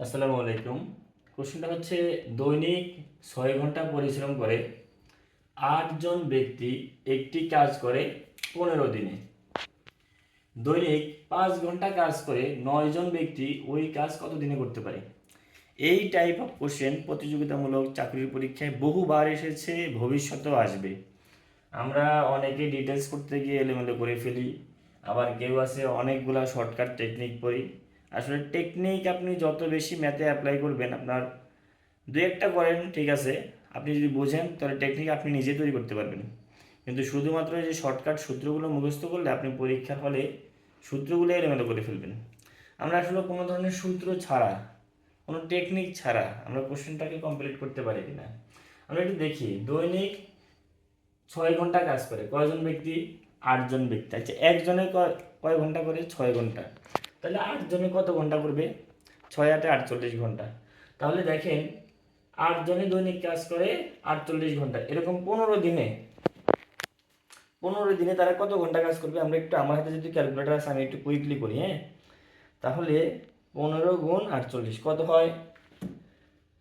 আসসালামু আলাইকুম। কোশ্চেনটা হচ্ছে দৈনিক 6 ঘন্টা পরিশ্রম করে 8 জন ব্যক্তি একটি কাজ করে 15 দিনে। দৈনিক 5 ঘন্টা কাজ করে 9 জন ব্যক্তি ওই কাজ কত দিনে করতে পারে? এই টাইপ অফ কোশ্চেন প্রতিযোগিতামূলক চাকরির পরীক্ষায় বহুবার এসেছে, ভবিষ্যতেও আসবে। আমরা অনেকে ডিটেলস করতে গিয়ে এলোমেলো করে ফেলি, আবার কেউ আছে অনেকগুলা শর্টকাট টেকনিক পড়ি। আসলে টেকনিক আপনি যত বেশি ম্যাথে অ্যাপ্লাই করবেন, আপনার দু একটা করেন ঠিক আছে, আপনি যদি বোঝেন তাহলে টেকনিক আপনি নিজে তৈরি করতে পারবেন। কিন্তু শুধুমাত্র যে শর্টকাট সূত্রগুলো মুখস্থ করলে আপনি পরীক্ষার হলে সূত্রগুলো এলোমেলো করে ফেলবেন। আমরা আসলে কোনো ধরনের সূত্র ছাড়া, কোনো টেকনিক ছাড়া আমরা কোশ্চেনটাকে কমপ্লিট করতে পারি কিনা আমরা একটু দেখি। দৈনিক 6 ঘন্টা কাজ করে কয়জন ব্যক্তি? 8 জন ব্যক্তি। আচ্ছা, একজনে কয় ঘন্টা করে? 6 ঘন্টা। তাহলে 8 জনে কত ঘন্টা করবে? 6 × 8 = 48 ঘন্টা। তাহলে দেখেন, 8 জনে দৈনিক কাজ করে 48 ঘন্টা, এরকম 15 দিনে 15 দিনে তারা কত ঘন্টা কাজ করবে? আমরা একটু, আমার হাতে যদি ক্যালকুলেটার আছে আমি একটু কুইকলি করি। হ্যাঁ, তাহলে 15 × 48 কত হয়?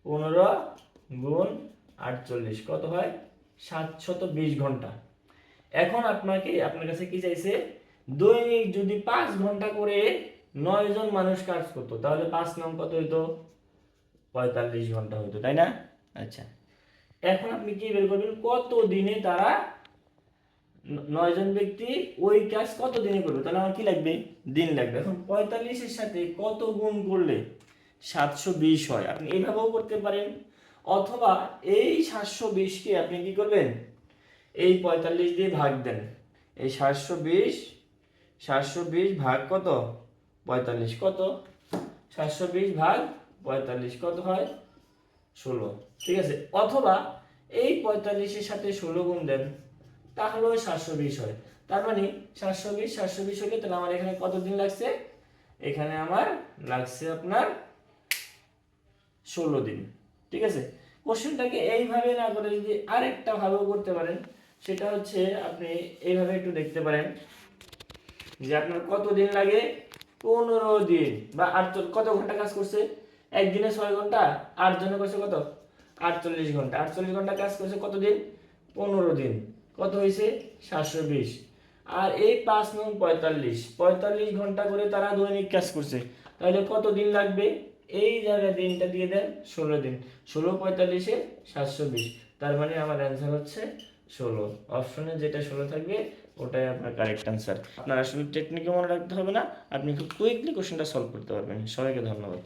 15 × 48 কত হয়? 720 ঘন্টা। এখন আপনার কাছে কি চাইছে? দৈনিক যদি 5 ঘন্টা করে 9 জন মানুষ কাজ করতো, তাহলে 5 কত হইতো? 45 ঘন্টা হইতো, তাই না? আচ্ছা, এখন আপনি কি বের করবেন? কত দিনে তারা 9 জন ব্যক্তি ওই কাজ কত দিনে করবে? তাহলে আমার কি লাগবে? দিন লাগবে। এখন 45-এর সাথে কত গুণ করলে 720 হয়? আপনি এইভাবেও করতে পারেন, অথবা এই 720-কে আপনি কি করবেন? এই 45 দিয়ে ভাগ দেন। এই 720 ভাগ কত? 45 কত? 720 ভাগ 45 কত হয়? 16। ঠিক আছে, অথবা এই 45-এর সাথে 16 গুণ দেন, তাহলেও 720 হয়। তার মানে 720 হলে তাহলে আমার এখানে কত দিন লাগছে? এখানে আমার লাগছে আপনার 16 দিন। ঠিক আছে, কোশ্চেনটাকে এইভাবে না করে যদি আরেকটা ভাবেও করতে পারেন, সেটা হচ্ছে আপনি এইভাবে একটু দেখতে পারেন যে আপনার কত দিন লাগে? 15 দিন বা 8। কত ঘন্টা কাজ করছে? একদিনে 6 ঘন্টা, 8 জনে করছে কত? 48 ঘন্টা। 48 ঘন্টা কাজ করছে কত দিন? 15 দিন। কত হয়েছে? 720। আর এই 5 × 45, 45 ঘন্টা করে তারা দৈনিক কাজ করছে, তাহলে কত দিন লাগবে? এই জায়গায় দিনটা দিয়ে দেন, 16 দিন। 16 45-এ 720, তার মানে আমার অ্যান্সার হচ্ছে 16। অপশনে যেটা 16 থাকবে ওটাই আপনার কারেক্ট অ্যান্সার। আপনার আসলে টেকনিকে মনে রাখতে হবে না, আপনি খুব কুইকলি কোশ্চেনটা সলভ করতে পারবেন। সবাইকে ধন্যবাদ।